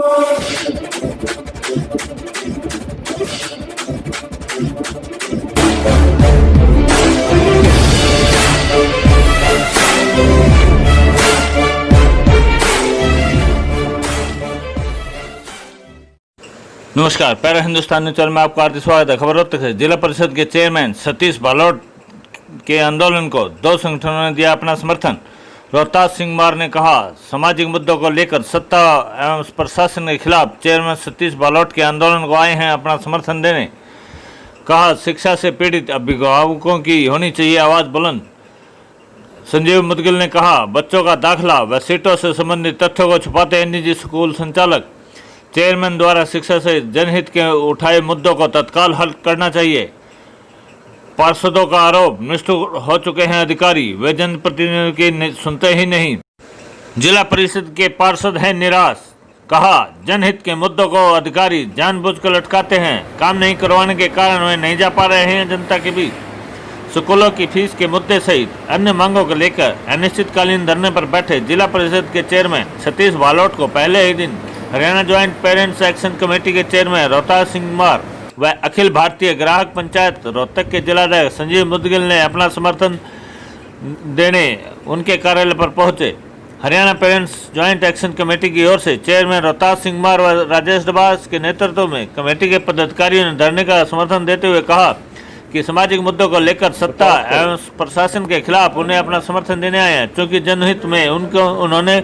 नमस्कार, para Hindustan news channel में आपका हार्दिक स्वागत है। खबर तक है। जिला परिषद के चेयरमैन सतीश बालोट के आंदोलन को दो संगठनों ने दिया अपना समर्थन। रोहतास सिंह ने कहा, सामाजिक मुद्दों को लेकर सत्ता एवं प्रशासन के खिलाफ चेयरमैन सतीश बालोट के आंदोलन को आए हैं अपना समर्थन देने। कहा, शिक्षा से पीड़ित अभिभावकों की होनी चाहिए आवाज़ बुलंद। संजीव मुदगिल ने कहा, बच्चों का दाखिला व सीटों से संबंधित तथ्यों को छुपाते हैं निजी स्कूल संचालक। चेयरमैन द्वारा शिक्षा से जनहित के उठाए मुद्दों को तत्काल हल करना चाहिए। पार्षदों का आरोप, निष्ठुर हो चुके हैं अधिकारी, वे जनप्रतिनिधियों की सुनते ही नहीं। जिला परिषद के पार्षद हैं निराश। कहा, जनहित के मुद्दों को अधिकारी जानबूझकर लटकाते हैं। काम नहीं करवाने के कारण वे नहीं जा पा रहे हैं जनता के बीच। स्कूलों की फीस के मुद्दे सहित अन्य मांगों को लेकर अनिश्चितकालीन धरने पर बैठे जिला परिषद के चेयरमैन सतीश बालोट को पहले ही दिन Haryana joint parents action committee के चेयरमैन रोहतास सिंह व अखिल भारतीय ग्राहक पंचायत रोहतक के जिलाध्यक्ष संजीव मुदगिल ने अपना समर्थन देने उनके कार्यालय पर पहुंचे। Haryana parents joint action committee की ओर से चेयरमैन रोहतास सिंह व राजेश डबास के नेतृत्व में कमेटी के पदाधिकारियों ने धरने का समर्थन देते हुए कहा कि सामाजिक मुद्दों को लेकर सत्ता एवं प्रशासन के खिलाफ उन्हें अपना समर्थन देने आए हैं, क्योंकि जनहित में उन्होंने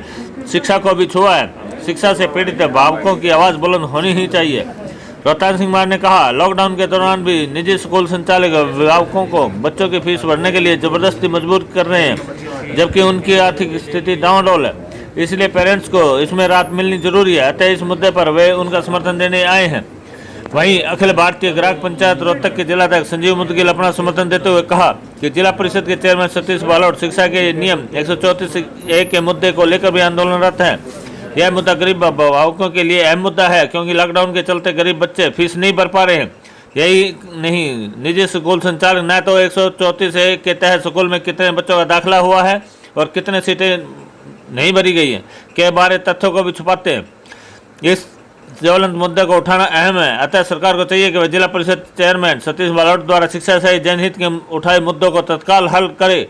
शिक्षा को भी छुआ है। शिक्षा से पीड़ित अभिभावकों की आवाज़ बुलंद होनी ही चाहिए। रोहतास सिंह ने कहा, लॉकडाउन के दौरान भी निजी स्कूल संचालक अभिभावकों को बच्चों की फीस भरने के लिए जबरदस्ती मजबूर कर रहे हैं, जबकि उनकी आर्थिक स्थिति डावाडोल है। इसलिए पेरेंट्स को इसमें राहत मिलनी जरूरी है। अतः इस मुद्दे पर वे उनका समर्थन देने आए हैं। वहीं अखिल भारतीय ग्राहक पंचायत रोहतक के जिलाध्यक्ष संजीव मुदगिल अपना समर्थन देते हुए कहा कि जिला परिषद के चेयरमैन सतीश बालोट शिक्षा के नियम 134A के मुद्दे को लेकर भी आंदोलनरत हैं। यह मुद्दा गरीब अभिभावकों के लिए अहम मुद्दा है, क्योंकि लॉकडाउन के चलते गरीब बच्चे फीस नहीं भर पा रहे हैं। यही नहीं, निजी स्कूल संचालक न तो 134A के तहत स्कूल में कितने बच्चों का दाखिला हुआ है और कितने सीटें नहीं भरी गई हैं के बारे तथ्यों को भी छुपाते हैं। इस ज्वलंत मुद्दे को उठाना अहम है। अतः सरकार को चाहिए कि वह जिला परिषद चेयरमैन सतीश बालोट द्वारा शिक्षा से जनहित के उठाए मुद्दों को तत्काल हल करे।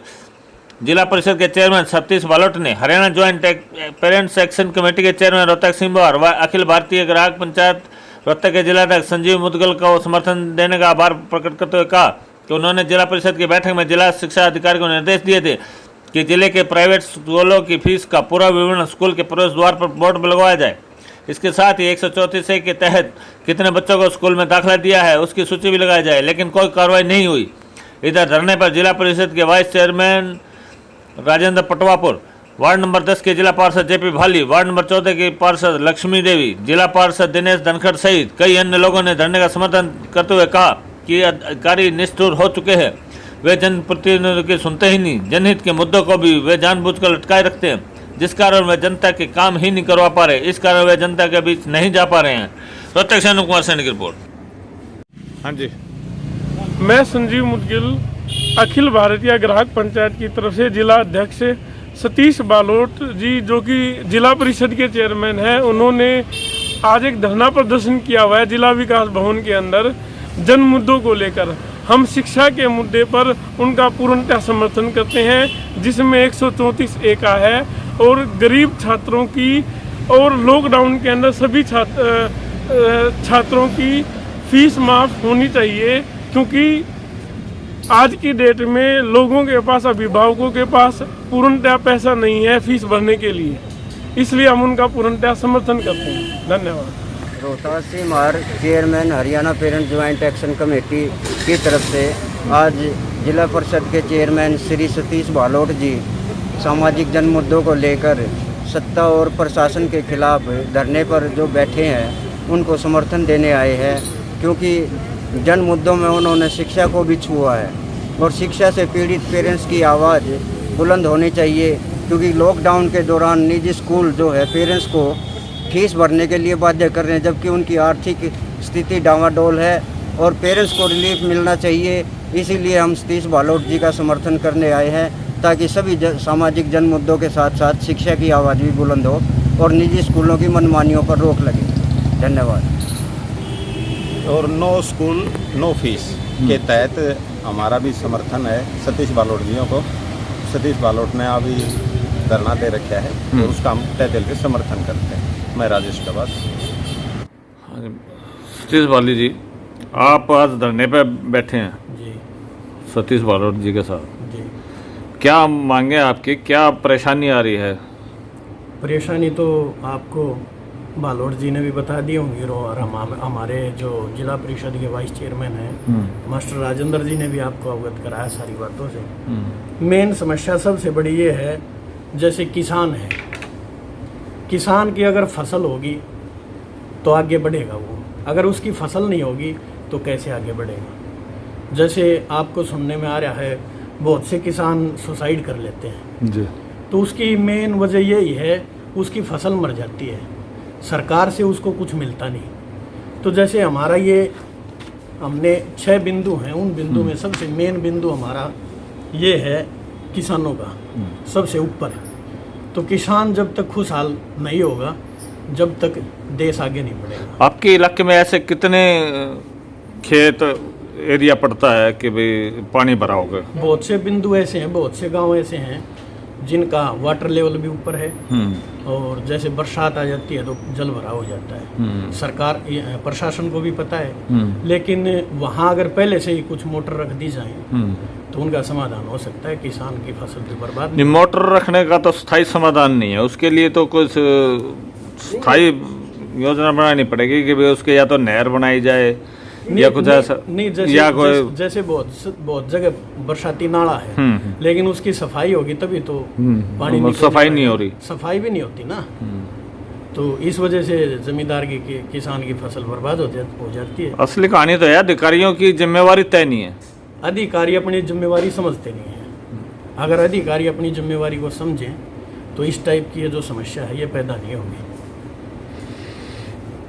जिला परिषद के चेयरमैन सतीश बालोट ने Haryana joint parents action committee के चेयरमैन रोहतक सिंह व अखिल भारतीय ग्राहक पंचायत रोहतक के जिलाध्यक्ष संजीव मुदगल को समर्थन देने का आभार प्रकट करते हुए कहा कि उन्होंने जिला परिषद की बैठक में जिला शिक्षा अधिकारी को निर्देश दिए थे कि जिले के प्राइवेट स्कूलों की फीस का पूरा विवरण स्कूल के प्रवेश द्वार पर बोर्ड पर लगवाया जाए। इसके साथ ही 134A के तहत कितने बच्चों को स्कूल में दाखिला दिया है उसकी सूची भी लगाई जाए, लेकिन कोई कार्रवाई नहीं हुई। इधर धरने पर जिला परिषद के vice chairman Rajendra Patwapur, ward number 10 के जिला पार्षद जेपी भाली, वार्ड नंबर 14 की पार्षद लक्ष्मी देवी, जिला पार्षद दिनेश धनखड़ सहित कई अन्य लोगों ने धरने का समर्थन करते हुए कहा कि अधिकारी निष्ठुर हो चुके हैं। वे जनप्रतिनिधियों की सुनते ही नहीं। जनहित के मुद्दों को भी वे जानबूझकर लटकाए रखते हैं, जिस कारण वे जनता के काम ही नहीं करवा पा रहे। इस कारण वे जनता के बीच नहीं जा पा रहे हैं। रोहतक से अनुकुमार सैनी की रिपोर्ट। हाँ जी, मैं संजीव मुदगिल अखिल भारतीय ग्राहक पंचायत की तरफ से जिला अध्यक्ष सतीश बालोट जी, जो कि जिला परिषद के चेयरमैन हैं, उन्होंने आज एक धरना प्रदर्शन किया हुआ है जिला विकास भवन के अंदर जन मुद्दों को लेकर। हम शिक्षा के मुद्दे पर उनका पूर्णतः समर्थन करते हैं, जिसमें 134A का है और गरीब छात्रों की और लॉकडाउन के अंदर सभी छात्रों की फीस माफ़ होनी चाहिए, क्योंकि आज की डेट में लोगों के पास, अभिभावकों के पास पूर्णतः पैसा नहीं है फीस भरने के लिए। इसलिए हम उनका पूर्णतः समर्थन करते हैं। धन्यवाद। Rohtas Singh chairman Haryana parents joint action committee की तरफ से आज जिला परिषद के चेयरमैन श्री सतीश बालोट जी सामाजिक जन मुद्दों को लेकर सत्ता और प्रशासन के खिलाफ धरने पर जो बैठे हैं उनको समर्थन देने आए हैं, क्योंकि जन मुद्दों में उन्होंने शिक्षा को भी छुआ है और शिक्षा से पीड़ित पेरेंट्स की आवाज़ बुलंद होनी चाहिए, क्योंकि लॉकडाउन के दौरान निजी स्कूल जो है पेरेंट्स को फीस भरने के लिए बाध्य कर रहे हैं, जबकि उनकी आर्थिक स्थिति डावाडोल है और पेरेंट्स को रिलीफ मिलना चाहिए। इसीलिए हम सतीश बालोट जी का समर्थन करने आए हैं, ताकि सभी सामाजिक जन मुद्दों के साथ साथ शिक्षा की आवाज़ भी बुलंद हो और निजी स्कूलों की मनमानियों पर रोक लगे। धन्यवाद। और नो स्कूल नो फीस के तहत हमारा भी समर्थन है सतीश बालोट जियों को। सतीश बालोट ने अभी धरना दे रखा है और उसका हम तय दिल से समर्थन करते हैं। मैं राजेश डबास। सतीश बाली जी, आप आज धरने पे बैठे हैं जी सतीश बालोट जी के साथ, जी। क्या मांगे आपकी, क्या परेशानी आ रही है? परेशानी तो आपको बालोट जी ने भी बता दी होंगी और हमारे जो जिला परिषद के वाइस चेयरमैन हैं मास्टर राजेंद्र जी ने भी आपको अवगत कराया सारी बातों से। मेन समस्या सबसे बड़ी ये है, जैसे किसान है, किसान की अगर फसल होगी तो आगे बढ़ेगा वो, अगर उसकी फसल नहीं होगी तो कैसे आगे बढ़ेगा। जैसे आपको सुनने में आ रहा है बहुत से किसान सुसाइड कर लेते हैं जी। तो उसकी मेन वजह यही है, उसकी फसल मर जाती है, सरकार से उसको कुछ मिलता नहीं। तो जैसे हमारा ये हमने 6 बिंदु हैं, उन बिंदु में सबसे मेन बिंदु हमारा ये है किसानों का, सबसे ऊपर है। तो किसान जब तक खुशहाल नहीं होगा, जब तक देश आगे नहीं बढ़ेगा। आपके इलाके में ऐसे कितने खेत एरिया पड़ता है कि भाई पानी भरा होगा? बहुत से बिंदु ऐसे हैं, बहुत से गांव ऐसे हैं जिनका वाटर लेवल भी ऊपर है और जैसे बरसात आ जाती है तो जल भराव हो जाता है। सरकार प्रशासन को भी पता है, लेकिन वहाँ अगर पहले से ही कुछ मोटर रख दी जाए तो उनका समाधान हो सकता है, किसान की फसल भी बर्बाद नहीं। मोटर रखने का तो स्थायी समाधान नहीं है, उसके लिए तो कुछ स्थायी योजना बनानी पड़ेगी कि भाई उसके या तो नहर बनाई जाए या कुछ ऐसा नहीं। जैसे या कोई जैसे बहुत जगह बरसाती नाला है, लेकिन उसकी सफाई होगी तभी तो पानी निकलने सफाई नहीं हो रही, सफाई भी नहीं होती ना। तो इस वजह से जमींदार की किसान की फसल बर्बाद हो जाती है। असली कहानी तो है अधिकारियों की जिम्मेवारी तय नहीं है। अधिकारी अपनी जिम्मेवारी समझते नहीं है। अगर अधिकारी अपनी जिम्मेवारी को समझें तो इस टाइप की ये जो समस्या है ये पैदा नहीं होगी।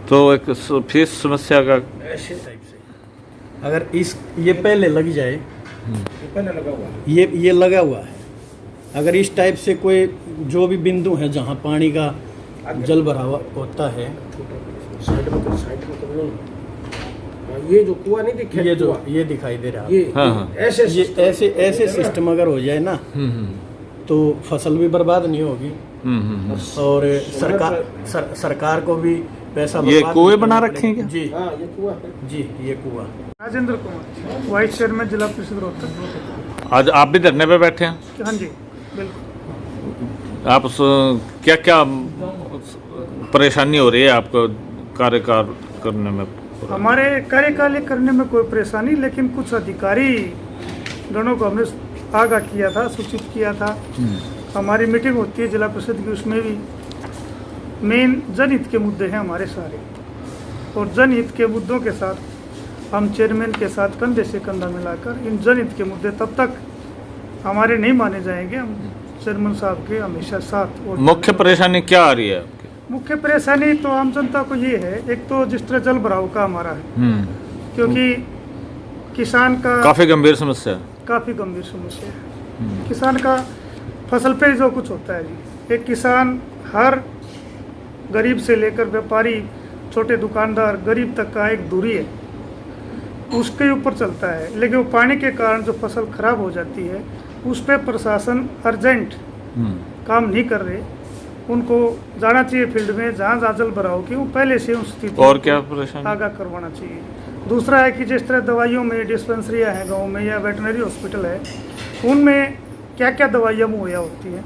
तो एक फीस समस्या का ऐसे टाइप से अगर ये पहले लग जाए, ये लगा हुआ है, अगर इस टाइप से कोई जो भी बिंदु है जहाँ पानी का जल भराव होता है, ये जो कुआं नहीं दिखा, ये दिखाई दे रहा है, ये ऐसे सिस्टम अगर हो जाए ना तो फसल भी बर्बाद नहीं होगी और सरकार को भी पैसा ये कुएं बना रखे हैं क्या? जी हाँ, ये कुआं है। जी, ये कुआं। राजेंद्र कुमार, वाइस चेयरमैन जिला परिषद रोहतक। आज आप भी धरने पे बैठे हैं? हाँ जी बिल्कुल। आप क्या क्या परेशानी हो रही है आपको कार्यकाल करने में? हमारे कार्यकाल करने में कोई परेशानी, लेकिन कुछ अधिकारी गणों को हमने आगाह किया था, सूचित किया था। हमारी मीटिंग होती है जिला परिषद की, उसमें भी मेन जनहित के मुद्दे हैं हमारे सारे, और जनहित के मुद्दों के साथ हम चेयरमैन के साथ कंधे से कंधा मिलाकर इन जनहित के मुद्दे तब तक हमारे नहीं माने जाएंगे, हम चेयरमैन साहब के हमेशा साथ। और मुख्य परेशानी क्या आ रही है आपकी? मुख्य परेशानी तो आम जनता को ये है, एक तो जिस तरह जल भराव का हमारा है, क्योंकि किसान का काफी गंभीर समस्या है। काफ़ी गंभीर समस्या है। किसान का फसल पे जो कुछ होता है जी, एक किसान हर गरीब से लेकर व्यापारी, छोटे दुकानदार, गरीब तक का एक दूरी है, उसके ऊपर चलता है। लेकिन वो पानी के कारण जो फसल खराब हो जाती है उस पर प्रशासन अर्जेंट काम नहीं कर रहे। उनको जाना चाहिए फील्ड में जहाँ जहाँ जल भराव की, वो पहले से उस स्थिति और क्या परेशानी आगाह करवाना चाहिए। दूसरा है कि जिस तरह दवाइयों में डिस्पेंसरियाँ हैं गाँव में या वेटनरी हॉस्पिटल है, उनमें क्या क्या दवाइयाँ मुहैया होती हैं।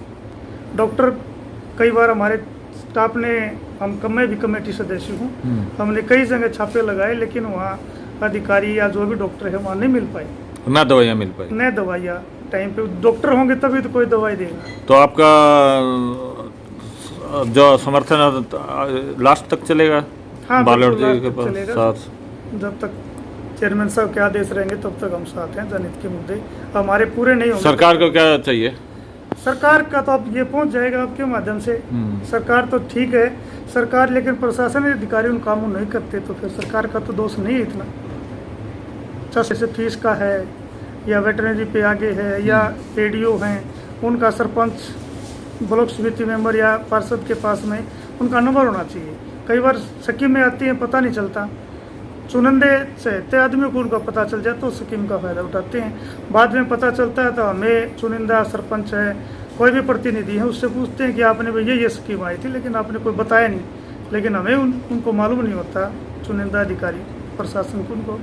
डॉक्टर कई बार हमारे स्टाफ ने, मैं भी कमेटी सदस्य हूँ, हमने कई जगह छापे लगाए, लेकिन वहाँ अधिकारी या जो भी डॉक्टर है वहाँ नहीं मिल पाए, ना दवाइयाँ मिल पाई, न दवाइयाँ टाइम पे। डॉक्टर होंगे तभी तो कोई दवाई देगा। तो आपका जो समर्थन है लास्ट तक चलेगा? हाँ, बालोट बिल्कुल जी के लास्ट तक पास चलेगा। साथ जब तक चेयरमैन साहब के आदेश रहेंगे तब तक हम साथ हैं। जनहित के मुद्दे हमारे पूरे नहीं होंगे। सरकार को क्या चाहिए? सरकार का तो अब ये पहुंच जाएगा आपके माध्यम से। सरकार तो ठीक है, सरकार, लेकिन प्रशासन अधिकारी उन कामों नहीं करते तो फिर सरकार का तो दोष नहीं है इतना। जैसे फीस का है या वेटरनरी पे आगे है या एडीओ हैं, उनका सरपंच, ब्लॉक समिति मेंबर या पार्षद के पास में उनका नंबर होना चाहिए। कई बार स्कीम में आती है पता नहीं चलता, चुनिंदे सहते आदमियों को उनका पता चल जाए तो स्कीम का फ़ायदा उठाते हैं। बाद में पता चलता है तो हमें चुनिंदा सरपंच है, कोई भी प्रतिनिधि है, उससे पूछते हैं कि आपने भैया ये स्कीम आई थी लेकिन आपने कोई बताया नहीं, लेकिन हमें उनको मालूम नहीं होता, चुनिंदा अधिकारी प्रशासन को उनको